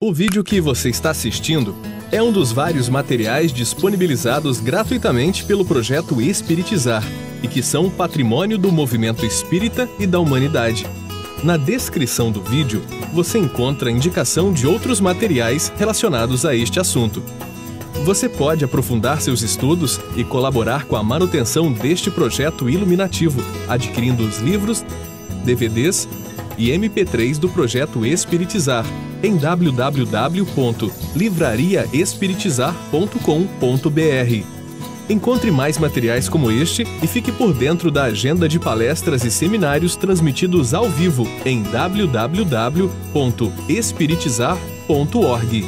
O vídeo que você está assistindo é um dos vários materiais disponibilizados gratuitamente pelo projeto Espiritizar e que são patrimônio do movimento espírita e da humanidade. Na descrição do vídeo, você encontra indicação de outros materiais relacionados a este assunto. Você pode aprofundar seus estudos e colaborar com a manutenção deste projeto iluminativo, adquirindo os livros, DVDs e MP3 do projeto Espiritizar em www.livrariaespiritizar.com.br. Encontre mais materiais como este e fique por dentro da agenda de palestras e seminários transmitidos ao vivo em www.espiritizar.org.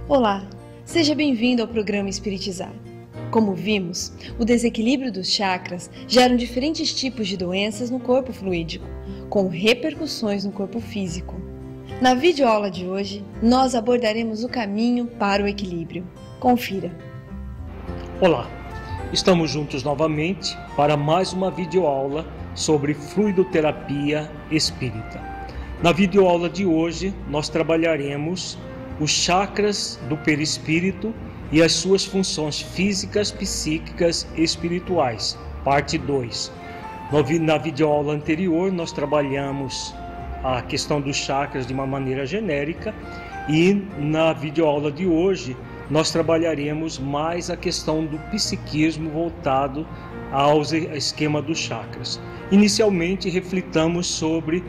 Olá, seja bem-vindo ao programa Espiritizar. Como vimos, o desequilíbrio dos chakras gera diferentes tipos de doenças no corpo fluídico, com repercussões no corpo físico. Na videoaula de hoje, nós abordaremos o caminho para o equilíbrio. Confira. Olá, estamos juntos novamente para mais uma videoaula sobre fluidoterapia espírita. Na videoaula de hoje, nós trabalharemos os chakras do perispírito e as suas funções físicas, psíquicas e espirituais, parte 2. Na videoaula anterior, nós trabalhamos a questão dos chakras de uma maneira genérica e na videoaula de hoje, nós trabalharemos mais a questão do psiquismo voltado ao esquema dos chakras. Inicialmente, reflitamos sobre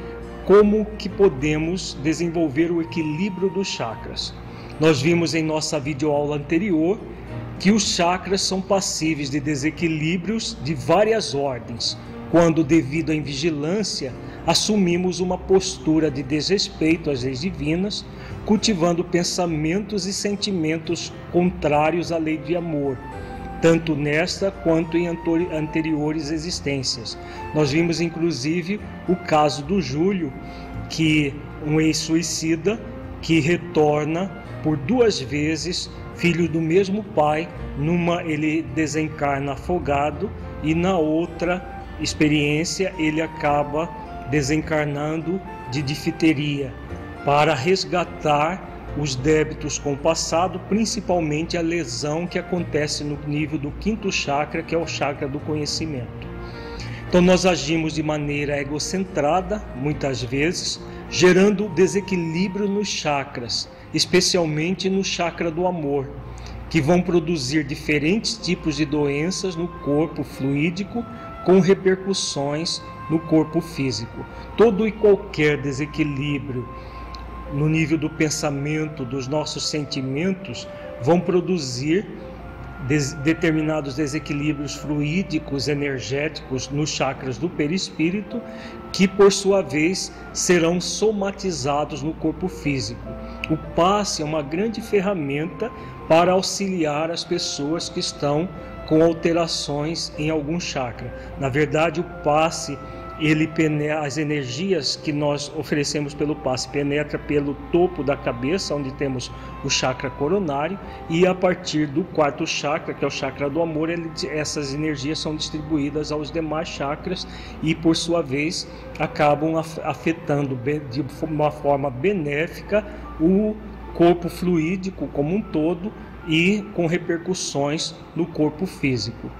como que podemos desenvolver o equilíbrio dos chakras. Nós vimos em nossa videoaula anterior que os chakras são passíveis de desequilíbrios de várias ordens, quando, devido à invigilância, assumimos uma postura de desrespeito às leis divinas, cultivando pensamentos e sentimentos contrários à lei de amor, tanto nesta quanto em anteriores existências. Nós vimos inclusive o caso do Júlio, que um ex-suicida que retorna por 2 vezes, filho do mesmo pai, ele desencarna afogado e na outra experiência ele acaba desencarnando de difteria, para resgatar os débitos com o passado, principalmente a lesão que acontece no nível do 5º chakra, que é o chakra do conhecimento. Então nós agimos de maneira egocentrada, muitas vezes, gerando desequilíbrio nos chakras, especialmente no chakra do amor, que vão produzir diferentes tipos de doenças no corpo fluídico, com repercussões no corpo físico. Todo e qualquer desequilíbrio no nível do pensamento, dos nossos sentimentos, vão produzir determinados desequilíbrios fluídicos, energéticos nos chakras do perispírito, que por sua vez serão somatizados no corpo físico. O passe é uma grande ferramenta para auxiliar as pessoas que estão com alterações em algum chakra. Na verdade, o passe, as energias que nós oferecemos pelo passe penetra pelo topo da cabeça, onde temos o chakra coronário, e a partir do 4º chakra, que é o chakra do amor, essas energias são distribuídas aos demais chakras e, por sua vez, acabam afetando de uma forma benéfica o corpo fluídico como um todo e com repercussões no corpo físico.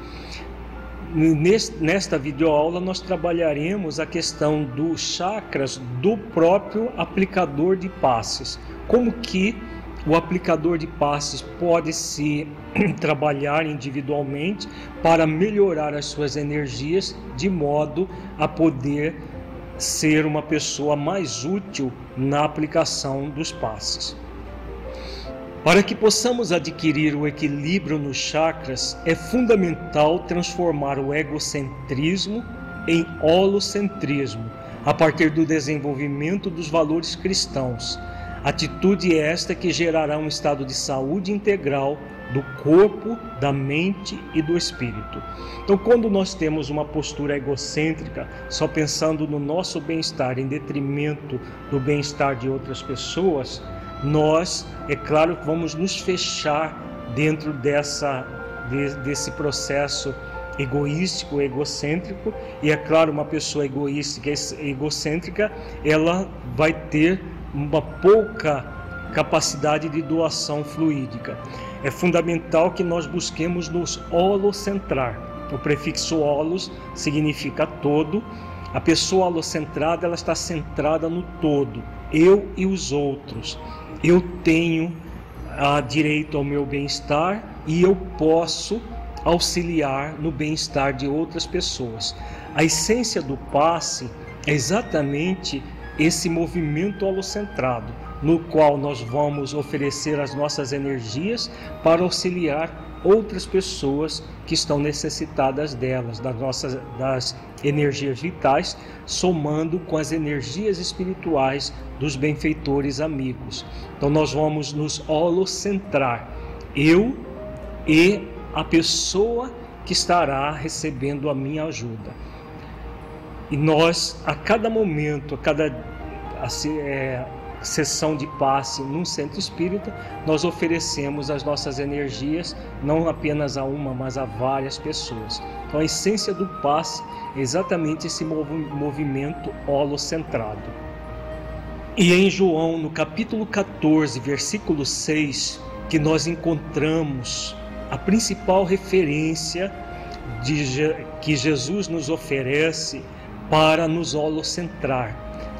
Nesta videoaula nós trabalharemos a questão dos chakras do próprio aplicador de passes. Como que o aplicador de passes pode se trabalhar individualmente para melhorar as suas energias de modo a poder ser uma pessoa mais útil na aplicação dos passes. Para que possamos adquirir o equilíbrio nos chakras, é fundamental transformar o egocentrismo em holocentrismo, a partir do desenvolvimento dos valores cristãos, Atitude esta que gerará um estado de saúde integral do corpo, da mente e do espírito. Então, quando nós temos uma postura egocêntrica, só pensando no nosso bem-estar em detrimento do bem-estar de outras pessoas, nós, é claro, vamos nos fechar dentro desse processo egoístico, egocêntrico, e é claro, uma pessoa egoística e egocêntrica, ela vai ter uma pouca capacidade de doação fluídica. É fundamental que nós busquemos nos holocentrar. O prefixo holos significa todo. A pessoa holocentrada, ela está centrada no todo, eu e os outros. Eu tenho direito ao meu bem-estar e eu posso auxiliar no bem-estar de outras pessoas. A essência do passe é exatamente esse movimento holocentrado, no qual nós vamos oferecer as nossas energias para auxiliar outras pessoas que estão necessitadas delas, das energias vitais, somando com as energias espirituais dos benfeitores amigos. Então nós vamos nos holocentrar, eu e a pessoa que estará recebendo a minha ajuda. E nós, a cada momento, a cada sessão de passe num centro espírita, nós oferecemos as nossas energias, não apenas a uma, mas a várias pessoas. Então a essência do passe é exatamente esse movimento holocentrado. E em João, no capítulo 14, versículo 6, que nós encontramos a principal referência que Jesus nos oferece para nos holocentrar.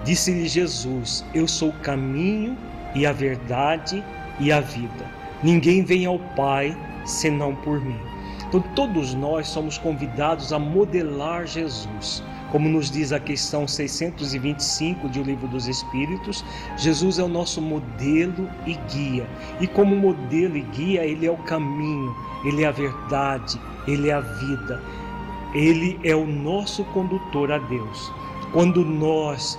Disse-lhe Jesus: eu sou o caminho e a verdade e a vida. Ninguém vem ao Pai senão por mim. Então todos nós somos convidados a modelar Jesus. Como nos diz a questão 625 do Livro dos Espíritos, Jesus é o nosso modelo e guia. E como modelo e guia, Ele é o caminho, Ele é a verdade, Ele é a vida. Ele é o nosso condutor a Deus. Quando nós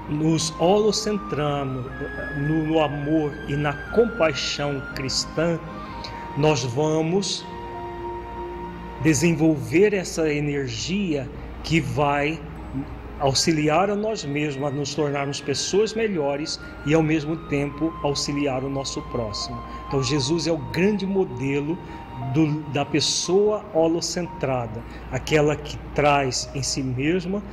nos holocentramos no amor e na compaixão cristã, nós vamos desenvolver essa energia que vai auxiliar a nós mesmos a nos tornarmos pessoas melhores e ao mesmo tempo auxiliar o nosso próximo. Então Jesus é o grande modelo da pessoa holocentrada, aquela que traz em si mesma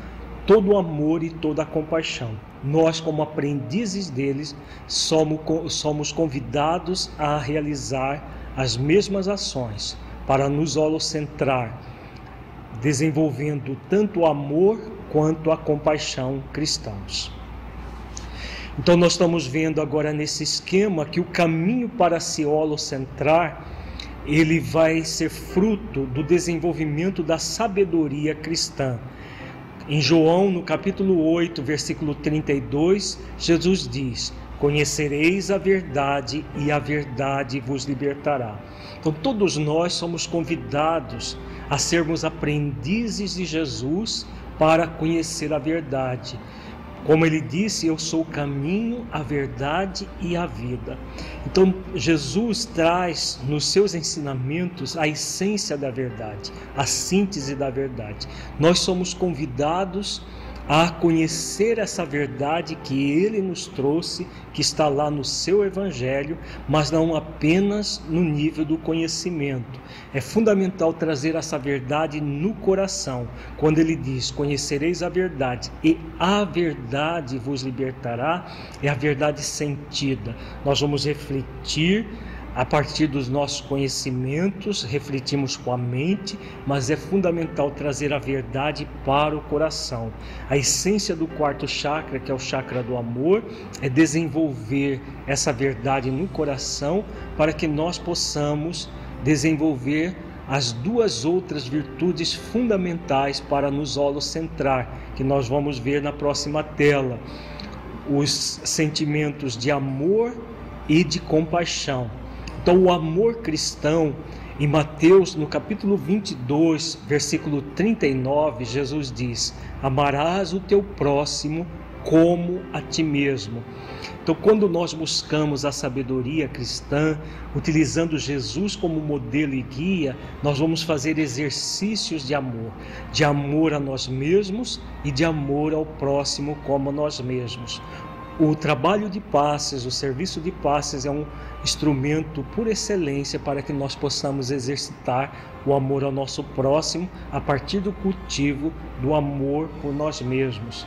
todo o amor e toda a compaixão. Nós, como aprendizes deles, somos convidados a realizar as mesmas ações para nos holocentrar, desenvolvendo tanto o amor quanto a compaixão cristãos. Então nós estamos vendo agora nesse esquema que o caminho para se holocentrar, ele vai ser fruto do desenvolvimento da sabedoria cristã. Em João, no capítulo 8, versículo 32, Jesus diz: conhecereis a verdade e a verdade vos libertará. Então todos nós somos convidados a sermos aprendizes de Jesus para conhecer a verdade. Como ele disse, eu sou o caminho, a verdade e a vida. Então Jesus traz nos seus ensinamentos a essência da verdade, a síntese da verdade. Nós somos convidados a conhecer essa verdade que Ele nos trouxe, que está lá no seu Evangelho, mas não apenas no nível do conhecimento. É fundamental trazer essa verdade no coração, quando Ele diz: conhecereis a verdade e a verdade vos libertará. É a verdade sentida. Nós vamos refletir a partir dos nossos conhecimentos, refletimos com a mente, mas é fundamental trazer a verdade para o coração. A essência do quarto chakra, que é o chakra do amor, é desenvolver essa verdade no coração para que nós possamos desenvolver as duas outras virtudes fundamentais para nos holocentrar, que nós vamos ver na próxima tela: os sentimentos de amor e de compaixão. Então o amor cristão, em Mateus, no capítulo 22, versículo 39, Jesus diz: amarás o teu próximo como a ti mesmo. Então, quando nós buscamos a sabedoria cristã, utilizando Jesus como modelo e guia, nós vamos fazer exercícios de amor a nós mesmos e de amor ao próximo como a nós mesmos. O trabalho de passes, o serviço de passes é um instrumento por excelência para que nós possamos exercitar o amor ao nosso próximo a partir do cultivo do amor por nós mesmos.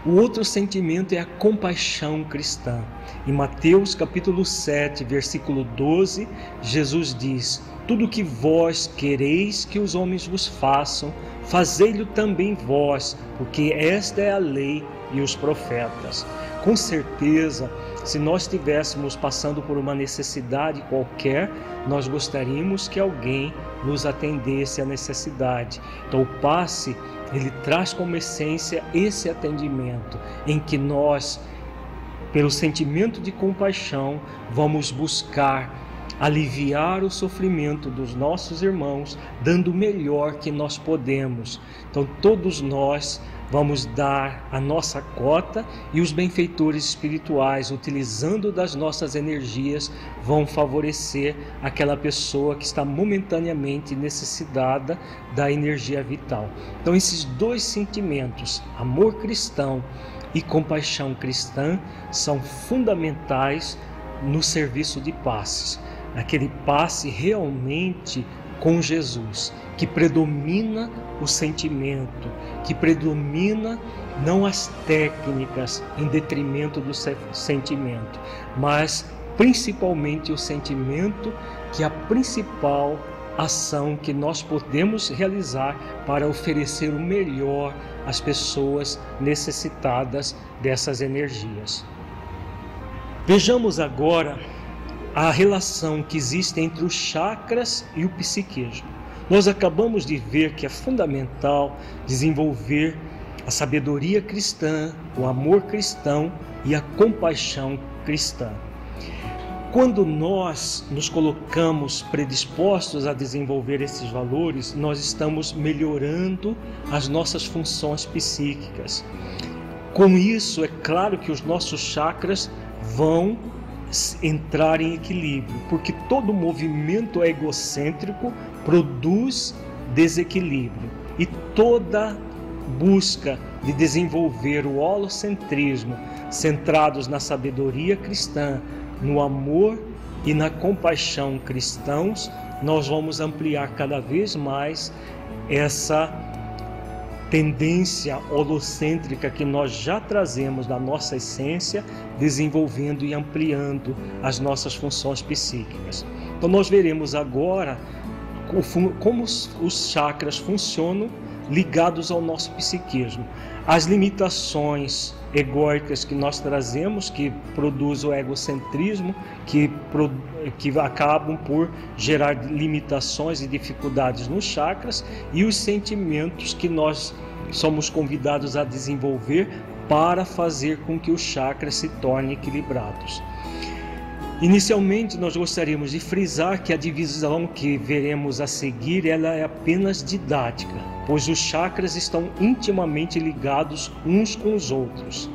O outro sentimento é a compaixão cristã. Em Mateus capítulo 7, versículo 12, Jesus diz: tudo o que vós quereis que os homens vos façam, fazei-lo também vós, porque esta é a lei e os profetas. Com certeza, se nós estivéssemos passando por uma necessidade qualquer, nós gostaríamos que alguém nos atendesse à necessidade. Então o passe, ele traz como essência esse atendimento, em que nós, pelo sentimento de compaixão, vamos buscar aliviar o sofrimento dos nossos irmãos, dando o melhor que nós podemos. Então todos nós vamos dar a nossa cota e os benfeitores espirituais, utilizando das nossas energias, vão favorecer aquela pessoa que está momentaneamente necessitada da energia vital. Então esses dois sentimentos, amor cristão e compaixão cristã, são fundamentais no serviço de passes. Aquele passe realmente com Jesus, que predomina o sentimento, que predomina não as técnicas em detrimento do sentimento, mas principalmente o sentimento, que é a principal ação que nós podemos realizar para oferecer o melhor às pessoas necessitadas dessas energias. Vejamos agora a relação que existe entre os chakras e o psiquismo. Nós acabamos de ver que é fundamental desenvolver a sabedoria cristã, o amor cristão e a compaixão cristã. Quando nós nos colocamos predispostos a desenvolver esses valores, nós estamos melhorando as nossas funções psíquicas. Com isso, é claro que os nossos chakras vão entrar em equilíbrio, porque todo movimento egocêntrico produz desequilíbrio, e toda busca de desenvolver o holocentrismo centrados na sabedoria cristã, no amor e na compaixão cristãos, nós vamos ampliar cada vez mais essa tendência holocêntrica que nós já trazemos da nossa essência, desenvolvendo e ampliando as nossas funções psíquicas. Então nós veremos agora como os chakras funcionam ligados ao nosso psiquismo. As limitações egóicas que nós trazemos, que produz o egocentrismo, que acabam por gerar limitações e dificuldades nos chakras, e os sentimentos que nós somos convidados a desenvolver para fazer com que os chakras se tornem equilibrados. Inicialmente, nós gostaríamos de frisar que a divisão que veremos a seguir, ela é apenas didática, pois os chakras estão intimamente ligados uns com os outros.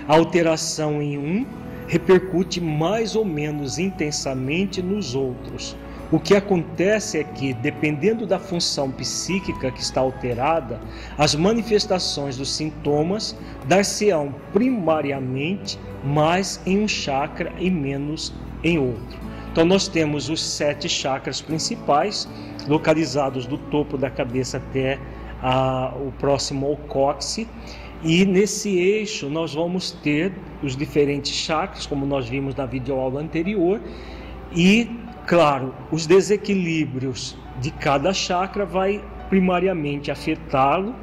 A alteração em um repercute mais ou menos intensamente nos outros. O que acontece é que, dependendo da função psíquica que está alterada, as manifestações dos sintomas dar-se-ão primariamente mais em um chakra e menos em outro. Então nós temos os 7 chakras principais, localizados do topo da cabeça até o próximo ao cóccix, e nesse eixo nós vamos ter os diferentes chakras, como nós vimos na videoaula anterior, e claro, os desequilíbrios de cada chakra vai primariamente afetá-lo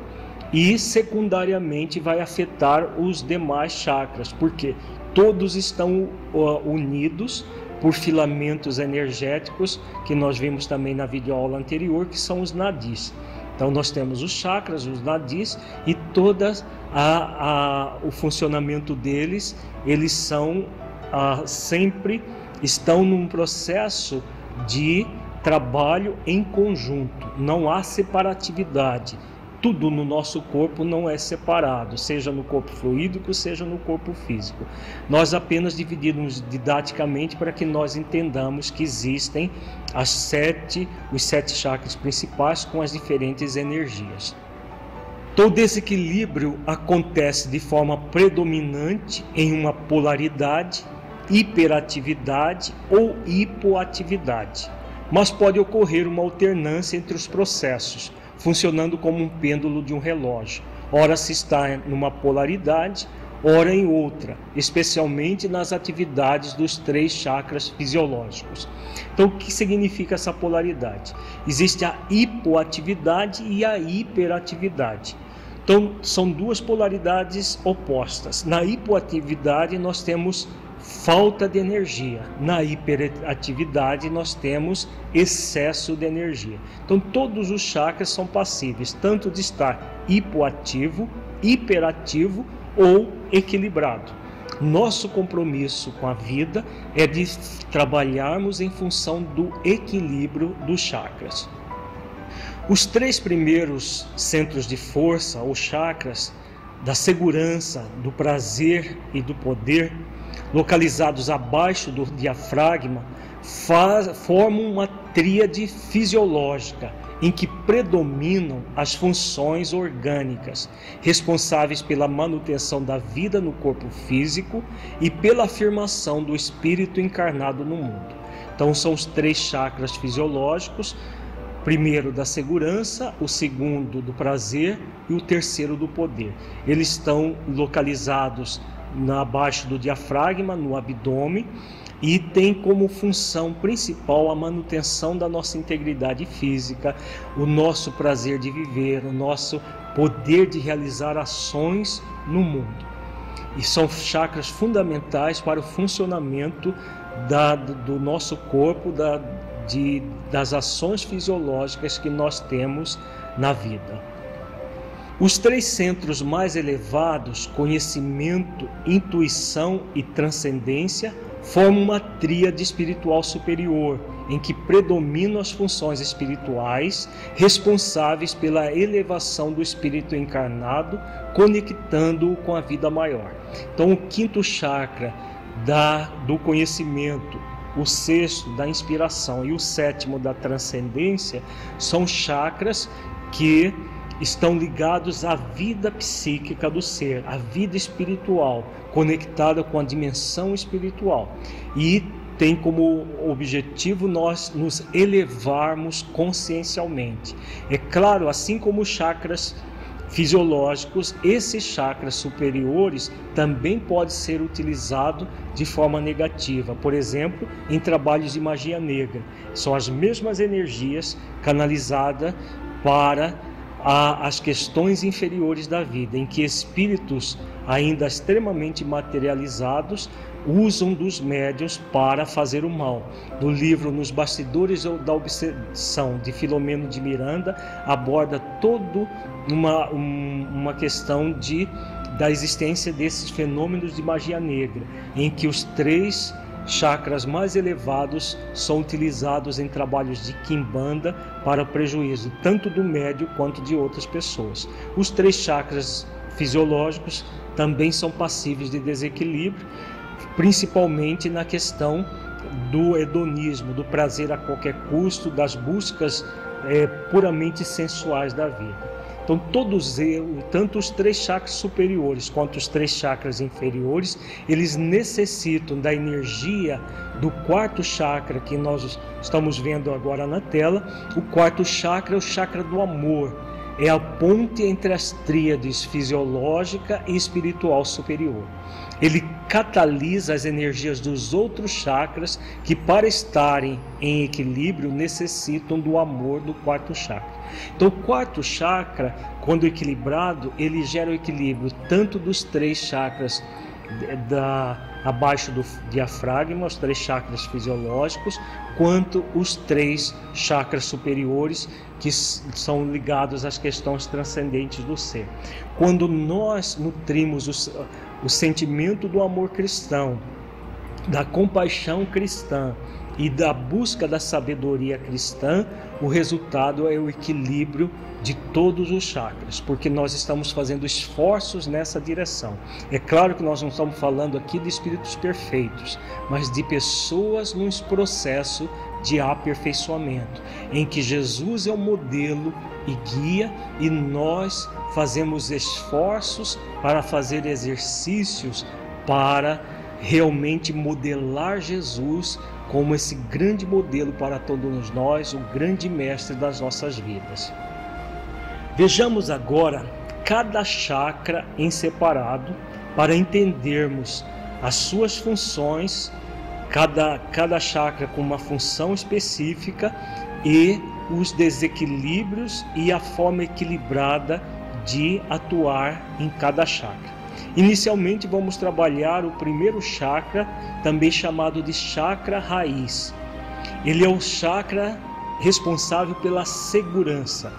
e secundariamente vai afetar os demais chakras, porque todos estão unidos por filamentos energéticos que nós vimos também na videoaula anterior, que são os nadis. Então nós temos os chakras, os nadis, e todas o funcionamento deles, eles são sempre estão num processo de trabalho em conjunto, não há separatividade. tudo no nosso corpo não é separado, seja no corpo fluídico, seja no corpo físico. Nós apenas dividimos didaticamente para que nós entendamos que existem os 7 chakras principais com as diferentes energias. Todo desequilíbrio acontece de forma predominante em uma polaridade, hiperatividade ou hipoatividade, mas pode ocorrer uma alternância entre os processos, funcionando como um pêndulo de um relógio. Ora se está numa polaridade, ora em outra, especialmente nas atividades dos 3 chakras fisiológicos. Então, o que significa essa polaridade? Existe a hipoatividade e a hiperatividade. Então, são 2 polaridades opostas. Na hipoatividade, nós temos falta de energia. Na hiperatividade, nós temos excesso de energia. Então, todos os chakras são passíveis, tanto de estar hipoativo, hiperativo ou equilibrado. Nosso compromisso com a vida é de trabalharmos em função do equilíbrio dos chakras. Os 3 primeiros centros de força, ou chakras, da segurança, do prazer e do poder, localizados abaixo do diafragma, formam uma tríade fisiológica em que predominam as funções orgânicas, responsáveis pela manutenção da vida no corpo físico e pela afirmação do espírito encarnado no mundo. Então são os 3 chakras fisiológicos, primeiro da segurança, o segundo do prazer e o terceiro do poder. Eles estão localizados abaixo do diafragma, no abdômen, e tem como função principal a manutenção da nossa integridade física, o nosso prazer de viver, o nosso poder de realizar ações no mundo. E são chakras fundamentais para o funcionamento do nosso corpo, das ações fisiológicas que nós temos na vida. Os 3 centros mais elevados, conhecimento, intuição e transcendência, formam uma tríade espiritual superior, em que predominam as funções espirituais responsáveis pela elevação do espírito encarnado, conectando-o com a vida maior. Então, o 5º chakra do conhecimento, o 6º da inspiração e o 7º da transcendência são chakras que estão ligados à vida psíquica do ser, à vida espiritual, conectada com a dimensão espiritual. E tem como objetivo nós nos elevarmos consciencialmente. É claro, assim como os chakras fisiológicos, esses chakras superiores também podem ser utilizados de forma negativa. Por exemplo, em trabalhos de magia negra. São as mesmas energias canalizadas para as questões inferiores da vida, em que espíritos ainda extremamente materializados usam dos médiuns para fazer o mal. No livro Nos Bastidores da Obsessão, de Filomeno de Miranda, aborda toda uma questão da existência desses fenômenos de magia negra, em que os 3 chakras mais elevados são utilizados em trabalhos de quimbanda para o prejuízo tanto do médium quanto de outras pessoas. Os 3 chakras fisiológicos também são passíveis de desequilíbrio, principalmente na questão do hedonismo, do prazer a qualquer custo, das buscas puramente sensuais da vida. Então, todos eles, tanto os 3 chakras superiores quanto os 3 chakras inferiores, eles necessitam da energia do 4º chakra que nós estamos vendo agora na tela. O 4º chakra é o chakra do amor, é a ponte entre as tríades fisiológica e espiritual superior. Ele catalisa as energias dos outros chakras que, para estarem em equilíbrio, necessitam do amor do 4º chakra. Então, o 4º chakra, quando equilibrado, ele gera o equilíbrio tanto dos 3 chakras abaixo do diafragma, os 3 chakras fisiológicos, quanto os 3 chakras superiores, que são ligados às questões transcendentes do ser. Quando nós nutrimos o sentimento do amor cristão da compaixão cristã e da busca da sabedoria cristã, o resultado é o equilíbrio de todos os chakras, porque nós estamos fazendo esforços nessa direção. É claro que nós não estamos falando aqui de espíritos perfeitos, mas de pessoas num processo de aperfeiçoamento, em que Jesus é o modelo e guia, e nós fazemos esforços para fazer exercícios para realmente modelar Jesus como esse grande modelo para todos nós, o grande mestre das nossas vidas. Vejamos agora cada chakra em separado para entendermos as suas funções, cada chakra com uma função específica e os desequilíbrios e a forma equilibrada de atuar em cada chakra. Inicialmente vamos trabalhar o primeiro chakra, também chamado de chakra raiz. Ele é o chakra responsável pela segurança.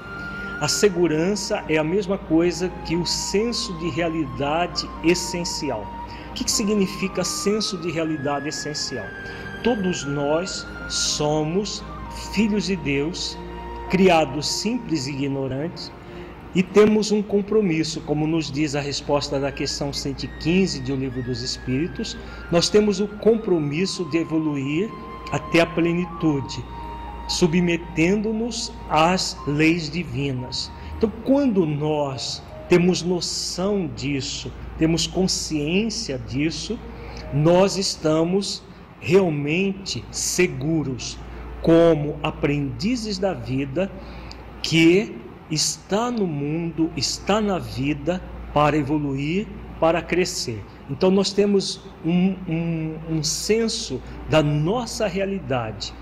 A segurança é a mesma coisa que o senso de realidade essencial. O que significa senso de realidade essencial? Todos nós somos filhos de Deus, criados simples e ignorantes, e temos um compromisso, como nos diz a resposta da questão 115 do Livro dos Espíritos. Nós temos o compromisso de evoluir até a plenitude, submetendo-nos às leis divinas. Então, quando nós temos noção disso, temos consciência disso, nós estamos realmente seguros, como aprendizes da vida, que está no mundo, está na vida para evoluir, para crescer. Então nós temos um senso da nossa realidade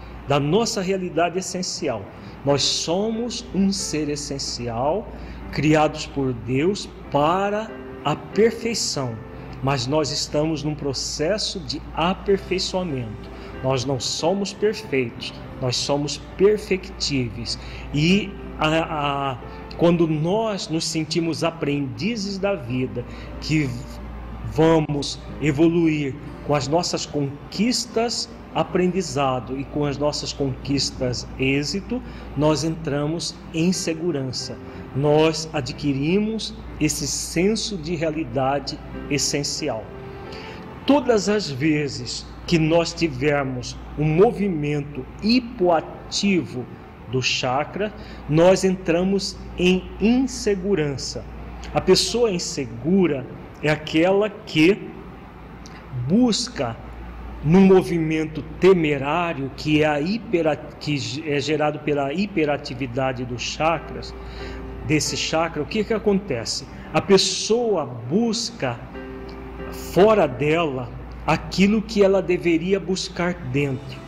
essencial. Nós somos um ser essencial, criados por Deus para a perfeição, mas nós estamos num processo de aperfeiçoamento. Nós não somos perfeitos, nós somos perfectíveis. E quando nós nos sentimos aprendizes da vida, que vamos evoluir com as nossas conquistas aprendizado e com as nossas conquistas êxito, nós entramos em segurança. Nós adquirimos esse senso de realidade essencial. Todas as vezes que nós tivermos um movimento hipoativo do chakra, nós entramos em insegurança. A pessoa insegura é aquela que busca, num movimento temerário, que é gerado pela hiperatividade dos chakras, desse chakra. O que acontece? A pessoa busca fora dela aquilo que ela deveria buscar dentro.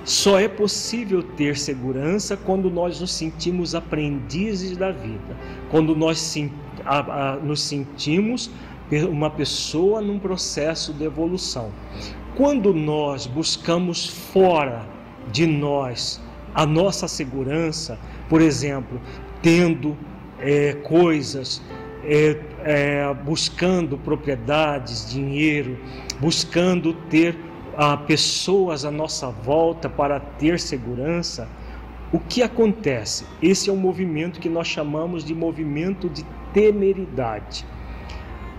Só é possível ter segurança quando nós nos sentimos aprendizes da vida, quando nós nos sentimos uma pessoa num processo de evolução. Quando nós buscamos fora de nós a nossa segurança, por exemplo, tendo coisas, buscando propriedades, dinheiro, buscando ter pessoas à nossa volta para ter segurança, o que acontece? Esse é um movimento que nós chamamos de movimento de temeridade.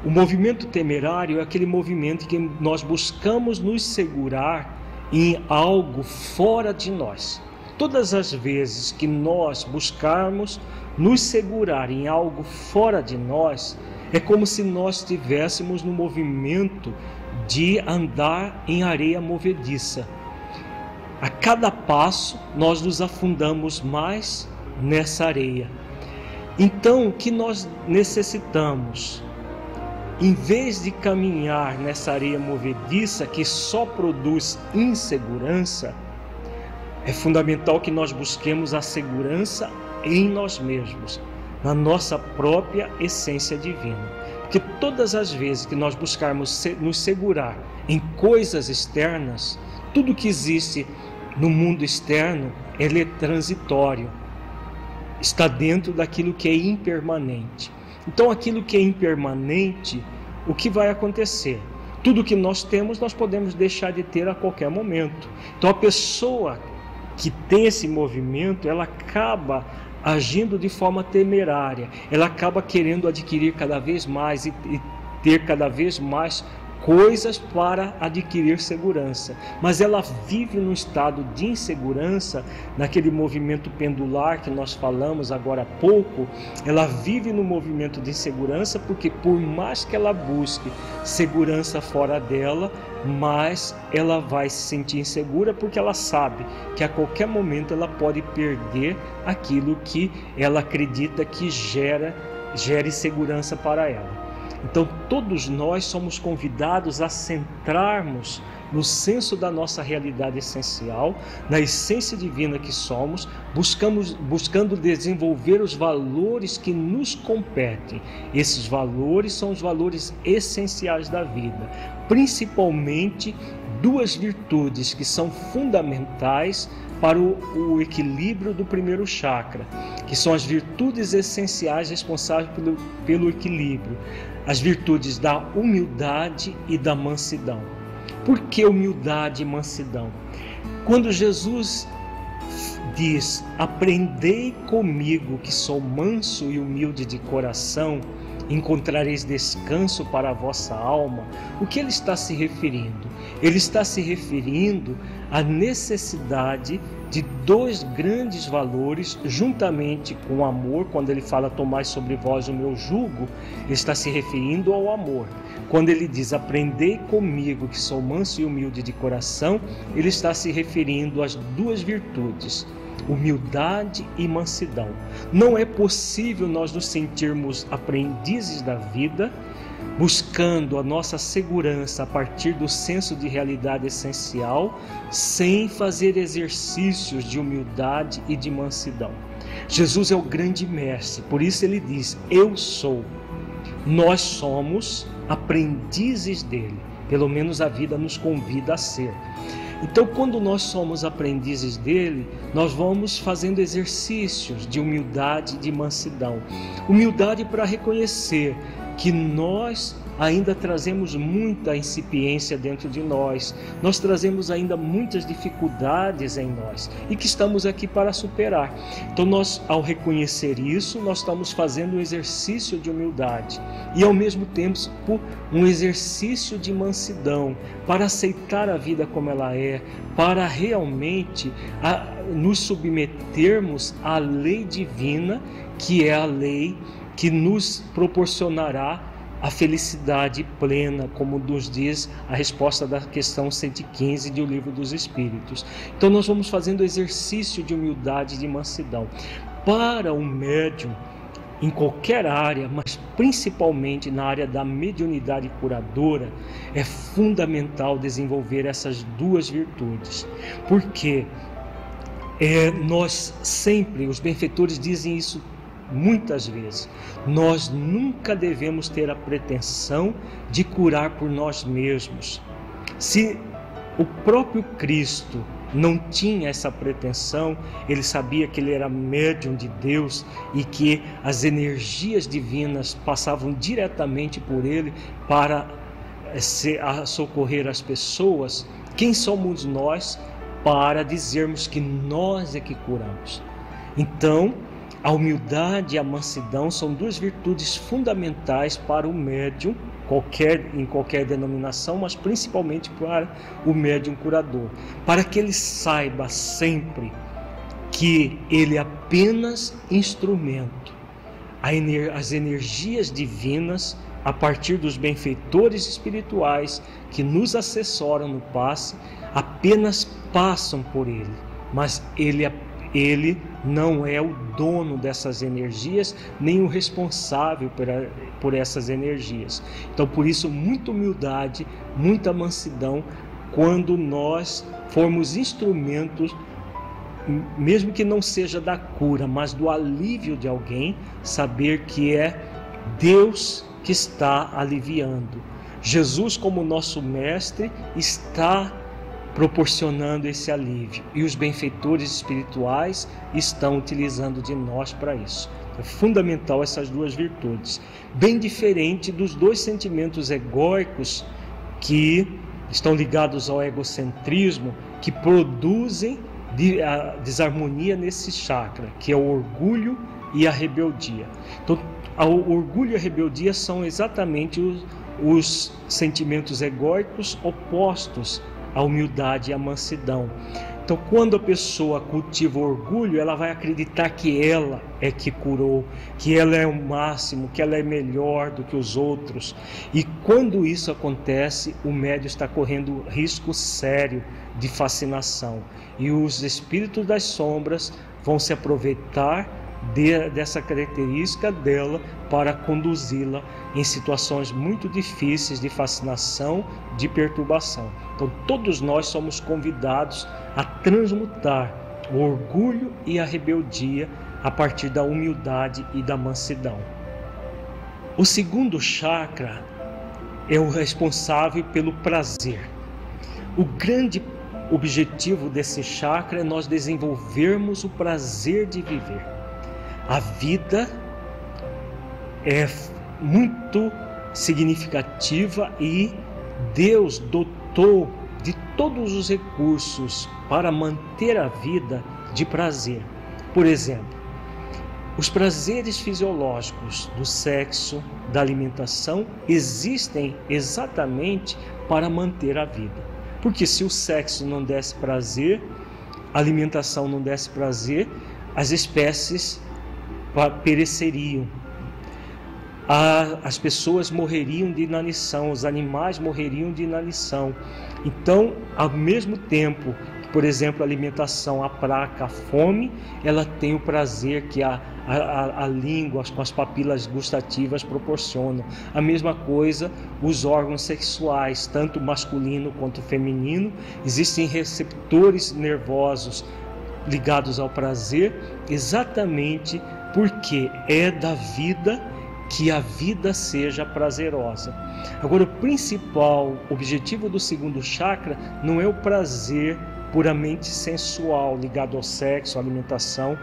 O movimento temerário é aquele movimento que nós buscamos nos segurar em algo fora de nós. Todas as vezes que nós buscarmos nos segurar em algo fora de nós, é como se nós estivéssemos no movimento de andar em areia movediça. A cada passo nós nos afundamos mais nessa areia. Então, o que nós necessitamos? Em vez de caminhar nessa areia movediça que só produz insegurança, é fundamental que nós busquemos a segurança em nós mesmos, na nossa própria essência divina. Porque todas as vezes que nós buscarmos nos segurar em coisas externas, tudo que existe no mundo externo, ele é transitório, está dentro daquilo que é impermanente. Então, aquilo que é impermanente, o que vai acontecer? Tudo que nós temos, nós podemos deixar de ter a qualquer momento. Então a pessoa que tem esse movimento, ela acaba agindo de forma temerária, ela acaba querendo adquirir cada vez mais e ter cada vez mais coisas para adquirir segurança, mas ela vive num estado de insegurança, naquele movimento pendular que nós falamos agora há pouco. Ela vive no movimento de insegurança porque, por mais que ela busque segurança fora dela, mas ela vai se sentir insegura porque ela sabe que a qualquer momento ela pode perder aquilo que ela acredita que gere segurança para ela. Então todos nós somos convidados a centrarmos no senso da nossa realidade essencial, na essência divina que somos, buscando desenvolver os valores que nos competem. Esses valores são os valores essenciais da vida, principalmente duas virtudes que são fundamentais para o equilíbrio do primeiro chakra, que são as virtudes essenciais responsáveis pelo equilíbrio, as virtudes da humildade e da mansidão. Por que humildade e mansidão? Quando Jesus diz: aprendei comigo que sou manso e humilde de coração, encontrareis descanso para a vossa alma, o que ele está se referindo? Ele está se referindo à necessidade de dois grandes valores, juntamente com o amor. Quando ele fala: tomai sobre vós o meu jugo, ele está se referindo ao amor. Quando ele diz: aprendei comigo que sou manso e humilde de coração, ele está se referindo às duas virtudes, humildade e mansidão. Não é possível nós nos sentirmos aprendizes da vida, buscando a nossa segurança a partir do senso de realidade essencial, sem fazer exercícios de humildade e de mansidão. Jesus é o grande mestre, por isso ele diz: eu sou. Nós somos aprendizes dele, pelo menos a vida nos convida a ser. Então, quando nós somos aprendizes dele, nós vamos fazendo exercícios de humildade e de mansidão. Humildade para reconhecer que nós ainda trazemos muita incipiência dentro de nós trazemos ainda muitas dificuldades em nós e que estamos aqui para superar. Então nós, ao reconhecer isso, nós estamos fazendo um exercício de humildade e ao mesmo tempo um exercício de mansidão, para aceitar a vida como ela é, para realmente nos submetermos à lei divina, que é a lei que nos proporcionará a felicidade plena, como nos diz a resposta da questão 115 do Livro dos Espíritos. Então nós vamos fazendo exercício de humildade e de mansidão. Para um médium, em qualquer área, mas principalmente na área da mediunidade curadora, é fundamental desenvolver essas duas virtudes. Porque nós sempre, os benfeitores dizem isso muitas vezes, nós nunca devemos ter a pretensão de curar por nós mesmos. Se o próprio Cristo não tinha essa pretensão, ele sabia que ele era médium de Deus e que as energias divinas passavam diretamente por ele para socorrer as pessoas. Quem somos nós para dizermos que nós é que curamos? Então, a humildade e a mansidão são duas virtudes fundamentais para o médium, em qualquer denominação, mas principalmente para o médium curador, para que ele saiba sempre que ele é apenas instrumento. As energias divinas, a partir dos benfeitores espirituais que nos assessoram no passe, apenas passam por ele, mas ele não é o dono dessas energias, nem o responsável por essas energias. Então, por isso, muita humildade, muita mansidão, quando nós formos instrumentos, mesmo que não seja da cura, mas do alívio de alguém, saber que é Deus que está aliviando. Jesus, como nosso mestre, está proporcionando esse alívio, e os benfeitores espirituais estão utilizando de nós para isso. É fundamental essas duas virtudes, bem diferente dos dois sentimentos egóicos que estão ligados ao egocentrismo, que produzem a desarmonia nesse chakra, que é o orgulho e a rebeldia. Então, o orgulho e a rebeldia são exatamente os sentimentos egóicos opostos à humildade e à mansidão. Então, quando a pessoa cultiva o orgulho, ela vai acreditar que ela é que curou, que ela é o máximo, que ela é melhor do que os outros. E quando isso acontece, o médium está correndo risco sério de fascinação. E os espíritos das sombras vão se aproveitar dessa característica dela para conduzi-la em situações muito difíceis de fascinação, de perturbação. Então todos nós somos convidados a transmutar o orgulho e a rebeldia a partir da humildade e da mansidão. O segundo chakra é o responsável pelo prazer. O grande objetivo desse chakra é nós desenvolvermos o prazer de viver. A vida é muito significativa e Deus dotou de todos os recursos para manter a vida de prazer. Por exemplo, os prazeres fisiológicos do sexo, da alimentação, existem exatamente para manter a vida. Porque se o sexo não desse prazer, a alimentação não desse prazer, as espécies pereceriam. As pessoas morreriam de inanição, os animais morreriam de inanição. Então, ao mesmo tempo que, por exemplo, a alimentação aplaca a fome, ela tem o prazer que a língua com as papilas gustativas proporcionam. A mesma coisa, os órgãos sexuais, tanto masculino quanto feminino, existem receptores nervosos ligados ao prazer, exatamente porque é da vida que a vida seja prazerosa. Agora, o principal objetivo do segundo chakra não é o prazer puramente sensual, ligado ao sexo, à alimentação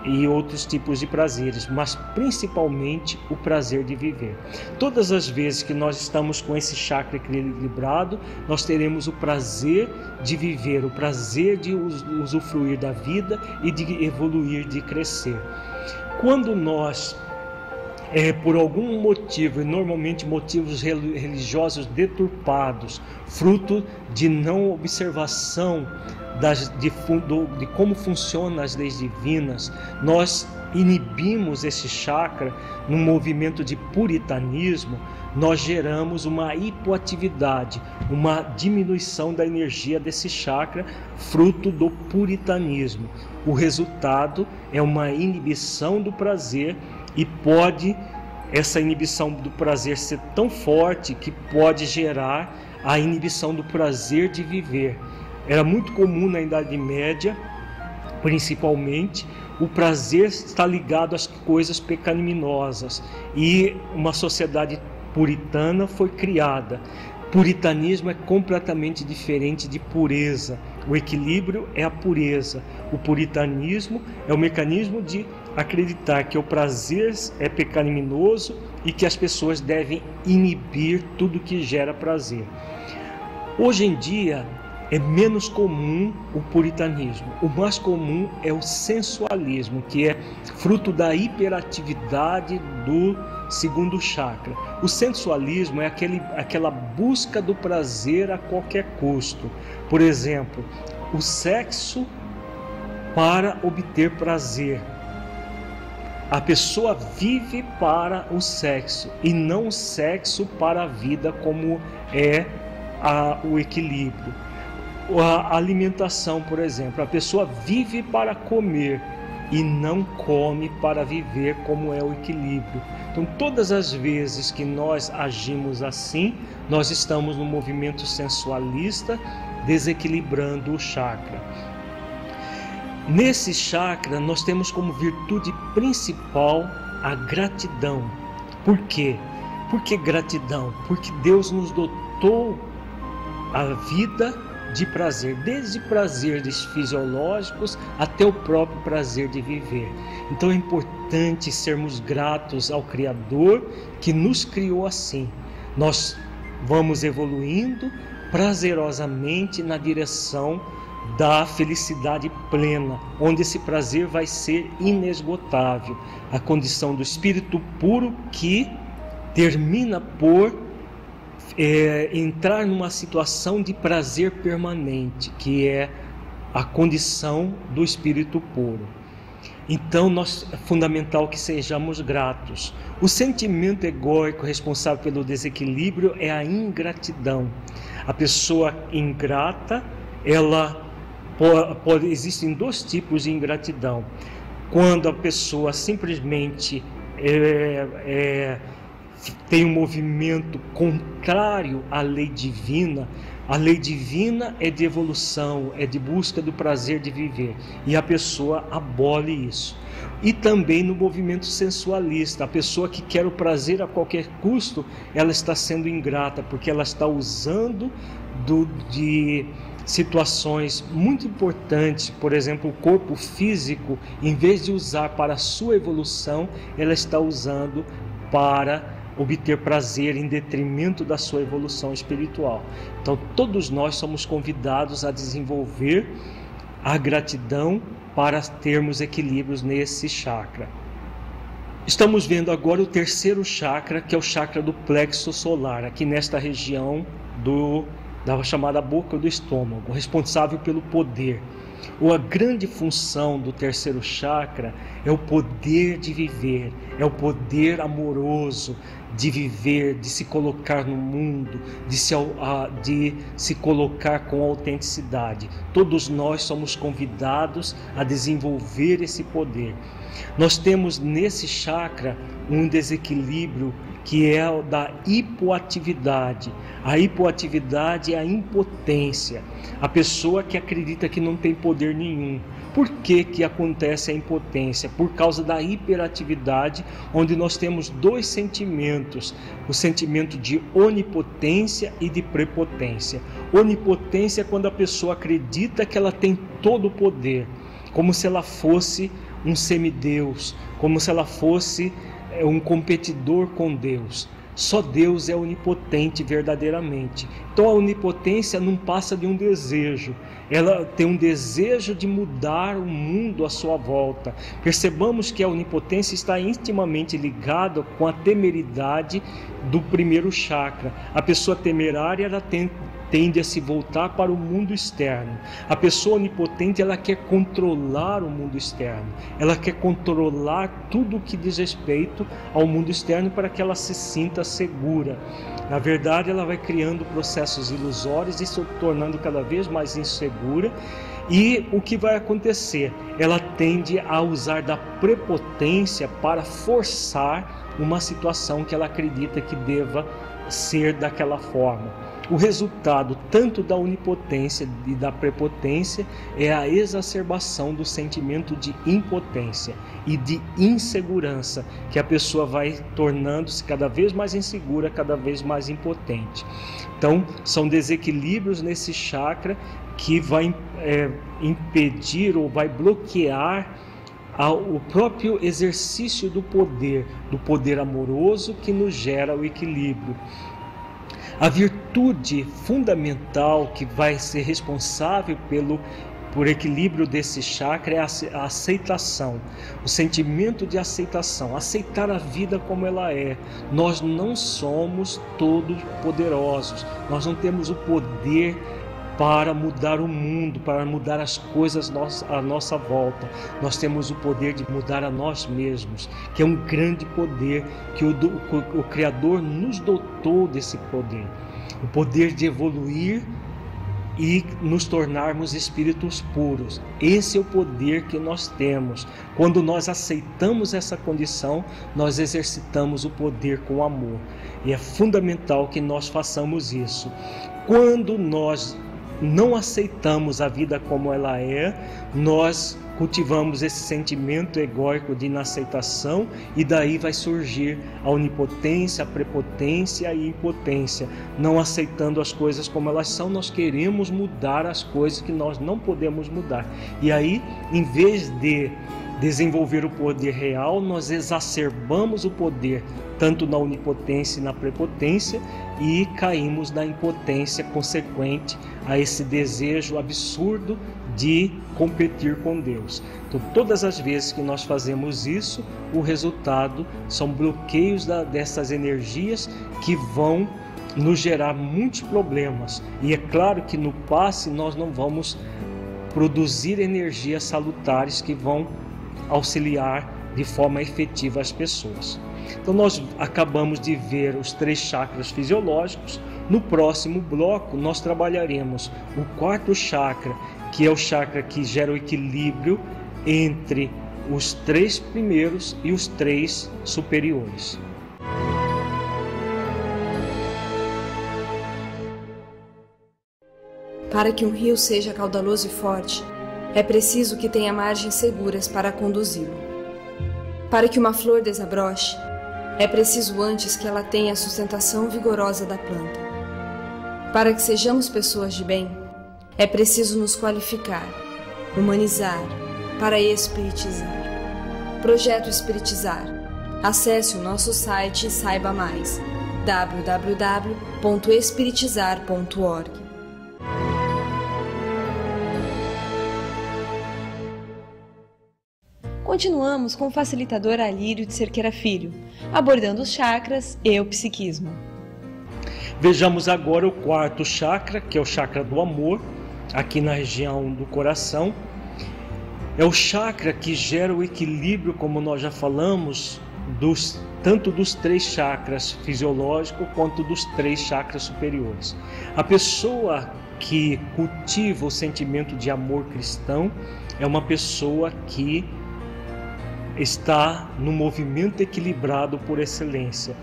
e outros tipos de prazeres, mas principalmente o prazer de viver. Todas as vezes que nós estamos com esse chakra equilibrado, nós teremos o prazer de viver, o prazer de usufruir da vida e de evoluir, de crescer. Quando nós, por algum motivo, e normalmente motivos religiosos deturpados, fruto de não observação de como funcionam as leis divinas, nós inibimos esse chakra num movimento de puritanismo, nós geramos uma hipoatividade, uma diminuição da energia desse chakra, fruto do puritanismo. O resultado é uma inibição do prazer e pode essa inibição do prazer ser tão forte que pode gerar a inibição do prazer de viver. Era muito comum na Idade Média, principalmente, o prazer está ligado às coisas pecaminosas e uma sociedade puritana foi criada. Puritanismo é completamente diferente de pureza. O equilíbrio é a pureza. O puritanismo é o mecanismo de acreditar que o prazer é pecaminoso e que as pessoas devem inibir tudo que gera prazer. Hoje em dia é menos comum o puritanismo. O mais comum é o sensualismo, que é fruto da hiperatividade do segundo chakra. O sensualismo é aquela busca do prazer a qualquer custo. Por exemplo, o sexo para obter prazer. A pessoa vive para o sexo e não o sexo para a vida, como é o equilíbrio. A alimentação, por exemplo, a pessoa vive para comer e não come para viver, como é o equilíbrio. Então, todas as vezes que nós agimos assim, nós estamos no movimento sensualista, desequilibrando o chakra. Nesse chakra, nós temos como virtude principal a gratidão. Por quê? Por que gratidão? Porque Deus nos dotou a vida de prazer, desde prazeres fisiológicos até o próprio prazer de viver. Então é importante sermos gratos ao Criador que nos criou assim. Nós vamos evoluindo prazerosamente na direção da felicidade plena, onde esse prazer vai ser inesgotável, a condição do espírito puro que termina por entrar numa situação de prazer permanente, que é a condição do espírito puro. Então, é fundamental que sejamos gratos. O sentimento egóico responsável pelo desequilíbrio é a ingratidão. A pessoa ingrata, existem dois tipos de ingratidão. Quando a pessoa simplesmente tem um movimento contrário à lei divina. A lei divina é de evolução, é de busca do prazer de viver, e a pessoa abole isso. E também no movimento sensualista, a pessoa que quer o prazer a qualquer custo, ela está sendo ingrata, porque ela está usando de situações muito importantes, por exemplo, o corpo físico, em vez de usar para a sua evolução, ela está usando para obter prazer em detrimento da sua evolução espiritual. Então, todos nós somos convidados a desenvolver a gratidão para termos equilíbrios nesse chakra. Estamos vendo agora o terceiro chakra, que é o chakra do plexo solar, aqui nesta região da chamada boca do estômago, responsável pelo poder. A grande função do terceiro chakra é o poder de viver, é o poder amoroso de viver, de se colocar no mundo, de se colocar com autenticidade. Todos nós somos convidados a desenvolver esse poder. Nós temos nesse chakra um desequilíbrio que é o da hipoatividade. A hipoatividade é a impotência. A pessoa que acredita que não tem poder nenhum. Por que acontece a impotência? Por causa da hiperatividade, onde nós temos dois sentimentos, o sentimento de onipotência e de prepotência. Onipotência é quando a pessoa acredita que ela tem todo o poder, como se ela fosse um semideus, como se ela fosse um competidor com Deus. Só Deus é onipotente verdadeiramente. Então a onipotência não passa de um desejo. Ela tem um desejo de mudar o mundo à sua volta. Percebamos que a onipotência está intimamente ligada com a temeridade do primeiro chakra. A pessoa temerária, ela tende a se voltar para o mundo externo. A pessoa onipotente, ela quer controlar o mundo externo. Ela quer controlar tudo o que diz respeito ao mundo externo para que ela se sinta segura. Na verdade, ela vai criando processos ilusórios e se tornando cada vez mais insegura. E o que vai acontecer? Ela tende a usar da prepotência para forçar uma situação que ela acredita que deva ser daquela forma. O resultado tanto da onipotência e da prepotência é a exacerbação do sentimento de impotência e de insegurança, que a pessoa vai tornando-se cada vez mais insegura, cada vez mais impotente. Então, são desequilíbrios nesse chakra que vai impedir ou vai bloquear o próprio exercício do poder amoroso que nos gera o equilíbrio. A virtude fundamental que vai ser responsável por equilíbrio desse chakra é a aceitação, o sentimento de aceitação, aceitar a vida como ela é. Nós não somos todos poderosos, nós não temos o poder para mudar o mundo, para mudar as coisas à nossa volta. Nós temos o poder de mudar a nós mesmos, que é um grande poder que o Criador nos dotou desse poder. O poder de evoluir e nos tornarmos espíritos puros. Esse é o poder que nós temos. Quando nós aceitamos essa condição, nós exercitamos o poder com amor. E é fundamental que nós façamos isso. Quando nós não aceitamos a vida como ela é, nós cultivamos esse sentimento egóico de inaceitação e daí vai surgir a onipotência, a prepotência e a impotência. Não aceitando as coisas como elas são, nós queremos mudar as coisas que nós não podemos mudar. E aí, em vez de desenvolver o poder real, nós exacerbamos o poder tanto na onipotência e na prepotência e caímos na impotência consequente a esse desejo absurdo de competir com Deus. Então, todas as vezes que nós fazemos isso, o resultado são bloqueios dessas energias que vão nos gerar muitos problemas. E é claro que no passe nós não vamos produzir energias salutares que vão auxiliar de forma efetiva as pessoas. Então nós acabamos de ver os 3 chakras fisiológicos. No próximo bloco nós trabalharemos o 4º chakra, que é o chakra que gera o equilíbrio entre os 3 primeiros e os 3 superiores. Para que um rio seja caudaloso e forte, é preciso que tenha margens seguras para conduzi-lo. Para que uma flor desabroche, é preciso antes que ela tenha a sustentação vigorosa da planta. Para que sejamos pessoas de bem, é preciso nos qualificar, humanizar, para espiritizar. Projeto Espiritizar. Acesse o nosso site e saiba mais. www.espiritizar.org. Continuamos com o facilitador Alírio de Cerqueira Filho, abordando os chakras e o psiquismo. Vejamos agora o 4º chakra, que é o chakra do amor, aqui na região do coração. É o chakra que gera o equilíbrio, como nós já falamos, tanto dos 3 chakras fisiológicos quanto dos 3 chakras superiores. A pessoa que cultiva o sentimento de amor cristão é uma pessoa que está no movimento equilibrado por excelência.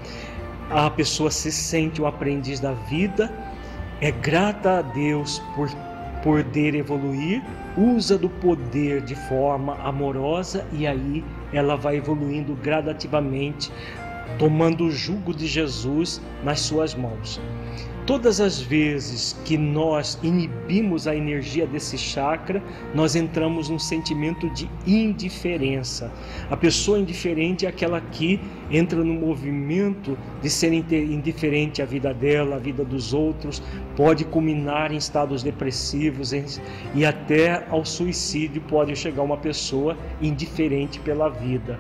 A pessoa se sente o aprendiz da vida, é grata a Deus por poder evoluir, usa do poder de forma amorosa e aí ela vai evoluindo gradativamente, tomando o jugo de Jesus nas suas mãos. Todas as vezes que nós inibimos a energia desse chakra, nós entramos num sentimento de indiferença. A pessoa indiferente é aquela que entra no movimento de ser indiferente à vida dela, à vida dos outros, pode culminar em estados depressivos e até ao suicídio pode chegar uma pessoa indiferente pela vida.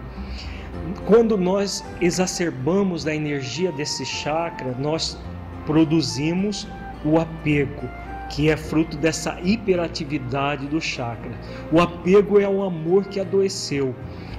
Quando nós exacerbamos a energia desse chakra, nós produzimos o apego, que é fruto dessa hiperatividade do chakra. O apego é o amor que adoeceu.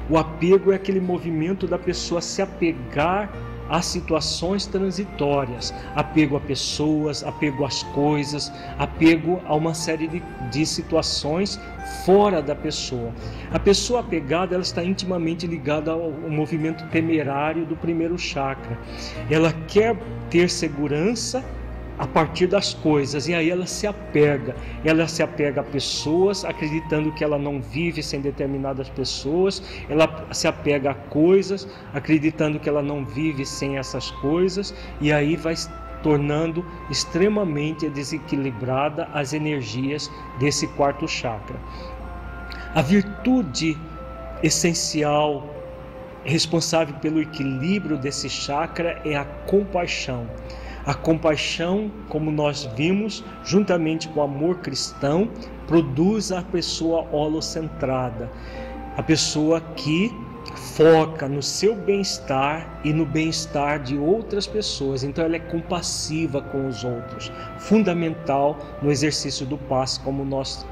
O apego é aquele movimento da pessoa se apegar a situações transitórias, apego a pessoas, apego às coisas, apego a uma série de situações fora da pessoa. A pessoa apegada, ela está intimamente ligada ao movimento temerário do 1º chakra. Ela quer ter segurança a partir das coisas, e aí ela se apega a pessoas, acreditando que ela não vive sem determinadas pessoas, ela se apega a coisas, acreditando que ela não vive sem essas coisas, e aí vai tornando extremamente desequilibrada as energias desse 4º chakra. A virtude essencial, responsável pelo equilíbrio desse chakra, é a compaixão. A compaixão, como nós vimos, juntamente com o amor cristão, produz a pessoa holocentrada, a pessoa que foca no seu bem-estar e no bem-estar de outras pessoas. Então ela é compassiva com os outros, fundamental no exercício do passe, como nós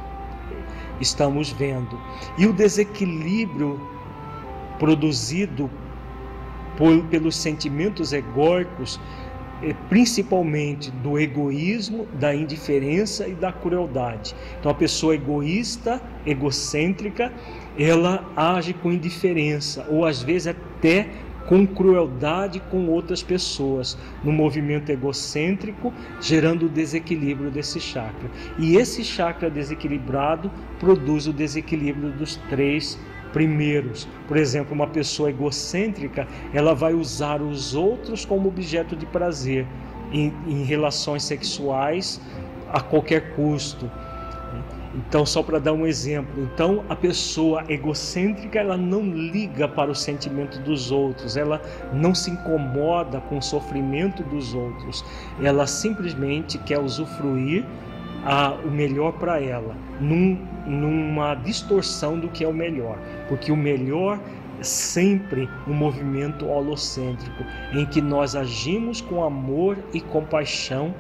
estamos vendo. E o desequilíbrio produzido pelos sentimentos egóicos, principalmente do egoísmo, da indiferença e da crueldade. Então a pessoa egoísta, egocêntrica, ela age com indiferença ou às vezes até com crueldade com outras pessoas, no movimento egocêntrico, gerando o desequilíbrio desse chakra. E esse chakra desequilibrado produz o desequilíbrio dos 3 primeiros. Por exemplo, uma pessoa egocêntrica, ela vai usar os outros como objeto de prazer em relações sexuais a qualquer custo. Então, só para dar um exemplo, então a pessoa egocêntrica, ela não liga para o sentimento dos outros, ela não se incomoda com o sofrimento dos outros, ela simplesmente quer usufruir o melhor para ela, numa distorção do que é o melhor, porque o melhor é sempre um movimento holocêntrico, em que nós agimos com amor e compaixão,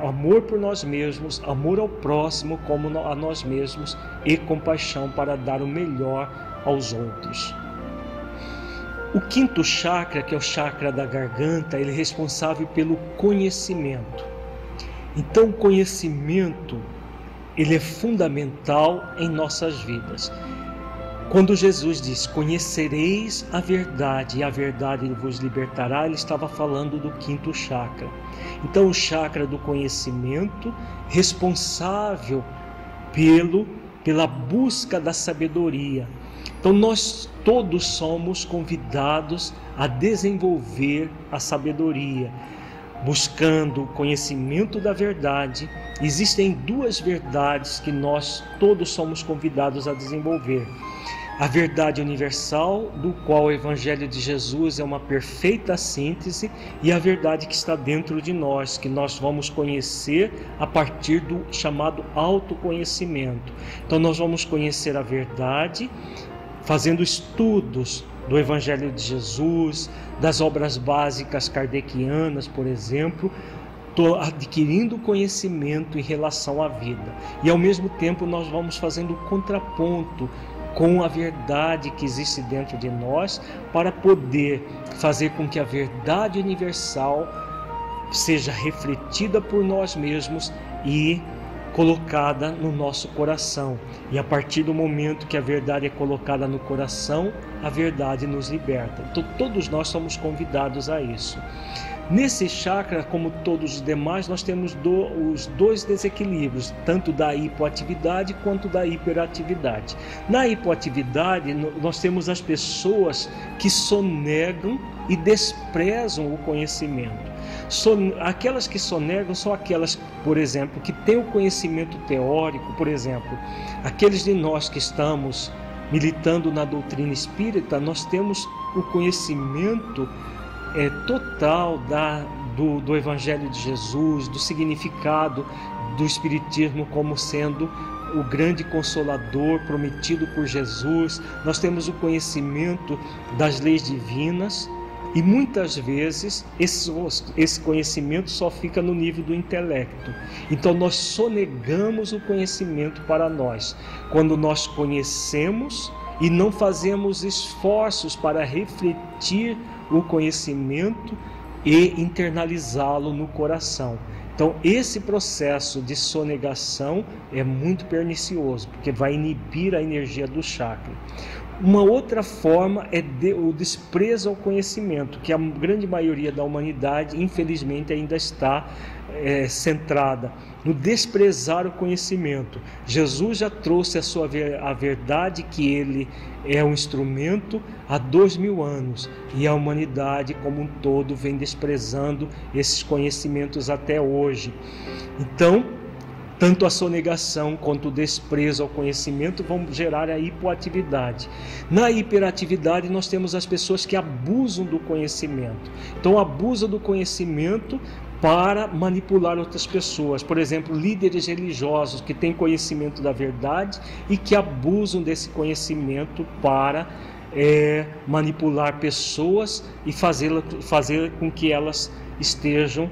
amor por nós mesmos, amor ao próximo como a nós mesmos e compaixão para dar o melhor aos outros. O quinto chakra, que é o chakra da garganta, ele é responsável pelo conhecimento. Então, o conhecimento, ele é fundamental em nossas vidas. Quando Jesus diz, conhecereis a verdade e a verdade vos libertará, ele estava falando do quinto chakra. Então, o chakra do conhecimento, responsável pela busca da sabedoria. Então, nós todos somos convidados a desenvolver a sabedoria, buscando o conhecimento da verdade. Existem duas verdades que nós todos somos convidados a desenvolver. A verdade universal, do qual o Evangelho de Jesus é uma perfeita síntese, e a verdade que está dentro de nós, que nós vamos conhecer a partir do chamado autoconhecimento. Então nós vamos conhecer a verdade fazendo estudos do Evangelho de Jesus, das obras básicas kardecianas, por exemplo, adquirindo conhecimento em relação à vida. E ao mesmo tempo nós vamos fazendo contraponto com a verdade que existe dentro de nós, para poder fazer com que a verdade universal seja refletida por nós mesmos e colocada no nosso coração. E a partir do momento que a verdade é colocada no coração, a verdade nos liberta. Então todos nós somos convidados a isso. Nesse chakra, como todos os demais, nós temos os dois desequilíbrios, tanto da hipoatividade quanto da hiperatividade. Na hipoatividade, nós temos as pessoas que sonegam e desprezam o conhecimento. Aquelas que sonegam são aquelas, por exemplo, que têm o conhecimento teórico. Por exemplo, aqueles de nós que estamos militando na doutrina espírita, nós temos o conhecimento total do Evangelho de Jesus, do significado do Espiritismo como sendo o grande consolador prometido por Jesus. Nós temos o conhecimento das leis divinas e muitas vezes esse conhecimento só fica no nível do intelecto. Então nós sonegamos o conhecimento para nós. Quando nós conhecemos e não fazemos esforços para refletir o conhecimento e internalizá-lo no coração. Então esse processo de sonegação é muito pernicioso, porque vai inibir a energia do chakra. Uma outra forma é o desprezo ao conhecimento, que a grande maioria da humanidade, infelizmente, ainda está centrada no desprezar o conhecimento. Jesus já trouxe a verdade, que ele é um instrumento há 2000 anos, e a humanidade como um todo vem desprezando esses conhecimentos até hoje. Então, tanto a sonegação quanto o desprezo ao conhecimento vão gerar a hipoatividade. Na hiperatividade nós temos as pessoas que abusam do conhecimento. Então abusam do conhecimento para manipular outras pessoas. Por exemplo, líderes religiosos que têm conhecimento da verdade e que abusam desse conhecimento para manipular pessoas e fazer com que elas estejam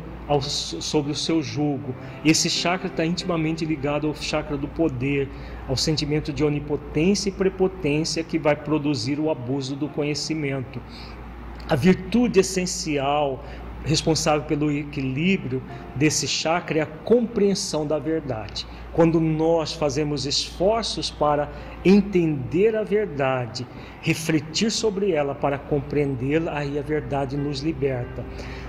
sobre o seu jugo. Esse chakra está intimamente ligado ao chakra do poder, ao sentimento de onipotência e prepotência que vai produzir o abuso do conhecimento. A virtude essencial responsável pelo equilíbrio desse chakra é a compreensão da verdade. Quando nós fazemos esforços para entender a verdade, refletir sobre ela para compreendê-la, aí a verdade nos liberta.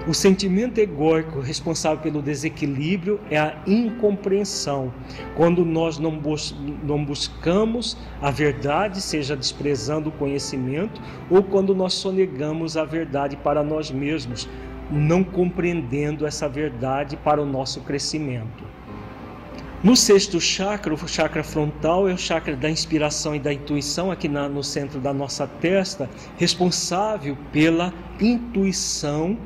O sentimento egóico responsável pelo desequilíbrio é a incompreensão. Quando nós não buscamos a verdade, seja desprezando o conhecimento, ou quando nós sonegamos a verdade para nós mesmos, não compreendendo essa verdade para o nosso crescimento. No sexto chakra, o chakra frontal é o chakra da inspiração e da intuição, aqui no centro da nossa testa, responsável pela intuição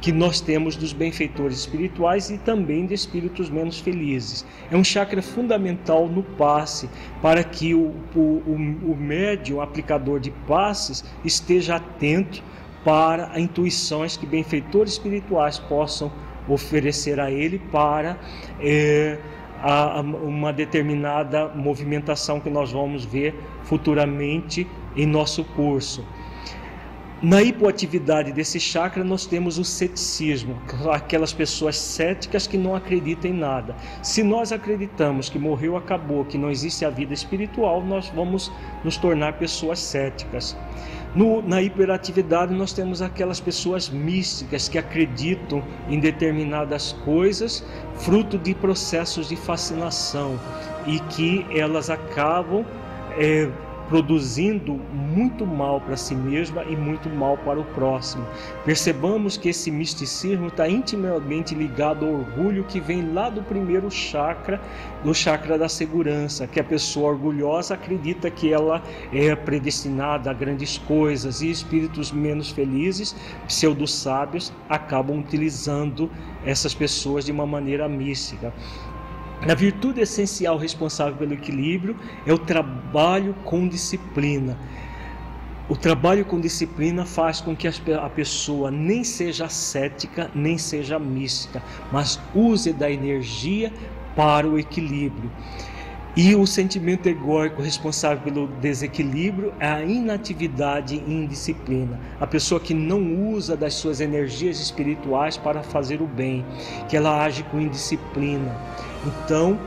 que nós temos dos benfeitores espirituais e também de espíritos menos felizes. É um chakra fundamental no passe, para que o médium, aplicador de passes, esteja atento para as intuições que benfeitores espirituais possam oferecer a ele para uma determinada movimentação que nós vamos ver futuramente em nosso curso. Na hipoatividade desse chakra nós temos o ceticismo, aquelas pessoas céticas que não acreditam em nada. Se nós acreditamos que morreu, acabou, que não existe a vida espiritual, nós vamos nos tornar pessoas céticas. Na hiperatividade nós temos aquelas pessoas místicas que acreditam em determinadas coisas, fruto de processos de fascinação, e que elas acabam produzindo muito mal para si mesma e muito mal para o próximo. Percebamos que esse misticismo está intimamente ligado ao orgulho, que vem lá do primeiro chakra, do chakra da segurança, que a pessoa orgulhosa acredita que ela é predestinada a grandes coisas, e espíritos menos felizes, pseudo-sábios, acabam utilizando essas pessoas de uma maneira mística. A virtude essencial responsável pelo equilíbrio é o trabalho com disciplina. O trabalho com disciplina faz com que a pessoa nem seja cética, nem seja mística, mas use da energia para o equilíbrio. E o sentimento egóico responsável pelo desequilíbrio é a inatividade e indisciplina. A pessoa que não usa das suas energias espirituais para fazer o bem, que ela age com indisciplina. Então,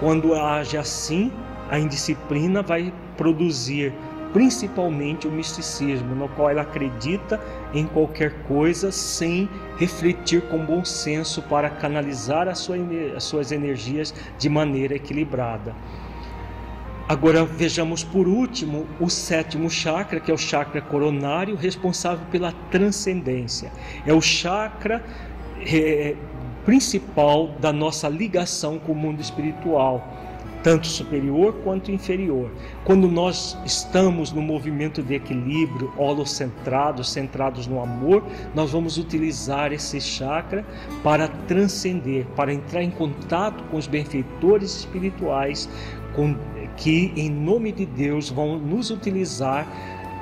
quando age assim, a indisciplina vai produzir principalmente o misticismo, no qual ela acredita em qualquer coisa sem refletir com bom senso para canalizar as suas energias de maneira equilibrada. Agora vejamos por último o sétimo chakra, que é o chakra coronário, responsável pela transcendência. É o chakra principal da nossa ligação com o mundo espiritual, tanto superior quanto inferior. Quando nós estamos no movimento de equilíbrio, holocentrados, centrados no amor, nós vamos utilizar esse chakra para transcender, para entrar em contato com os benfeitores espirituais, que em nome de Deus vão nos utilizar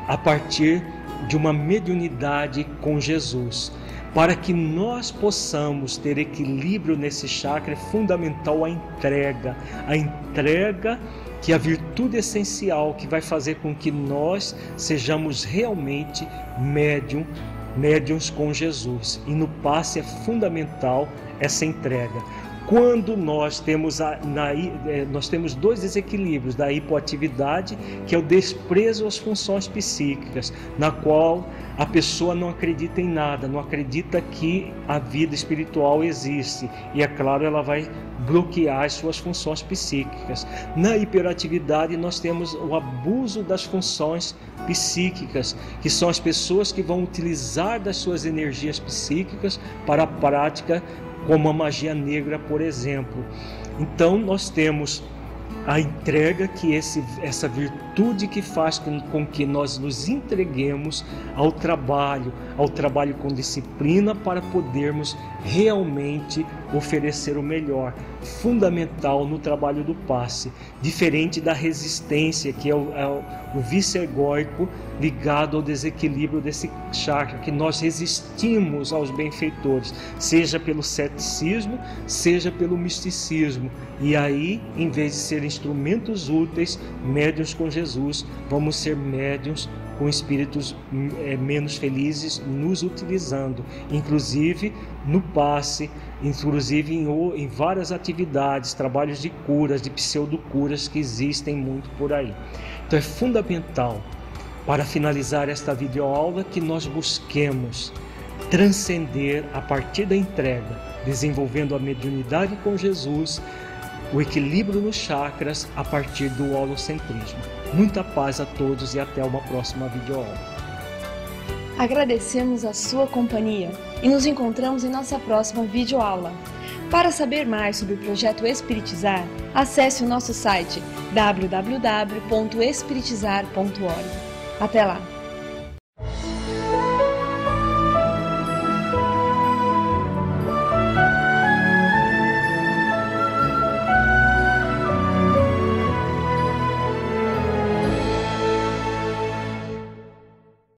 a partir de uma mediunidade com Jesus. Para que nós possamos ter equilíbrio nesse chakra, é fundamental a entrega que é a virtude essencial que vai fazer com que nós sejamos realmente médiuns com Jesus. E no passe é fundamental essa entrega. Quando nós temos dois desequilíbrios da hipoatividade, que é o desprezo às funções psíquicas, na qual a pessoa não acredita em nada, não acredita que a vida espiritual existe, e é claro, ela vai bloquear as suas funções psíquicas. Na hiperatividade nós temos o abuso das funções psíquicas, que são as pessoas que vão utilizar das suas energias psíquicas para a prática, como a magia negra, por exemplo. Então nós temos a entrega, que essa virtude que faz com que nós nos entreguemos ao trabalho com disciplina, para podermos realmente oferecer o melhor, fundamental no trabalho do passe, diferente da resistência, que é o vício egóico ligado ao desequilíbrio desse chakra, que nós resistimos aos benfeitores, seja pelo ceticismo, seja pelo misticismo, e aí, em vez de ser instrumentos úteis, médiuns com Jesus, vamos ser médiuns com espíritos menos felizes nos utilizando, inclusive no passe, inclusive em várias atividades, trabalhos de curas, de pseudocuras que existem muito por aí. Então é fundamental, para finalizar esta videoaula, que nós busquemos transcender a partir da entrega, desenvolvendo a mediunidade com Jesus, o equilíbrio nos chakras a partir do holocentrismo. Muita paz a todos e até uma próxima videoaula. Agradecemos a sua companhia. e nos encontramos em nossa próxima videoaula. Para saber mais sobre o projeto Espiritizar, acesse o nosso site www.espiritizar.org. Até lá!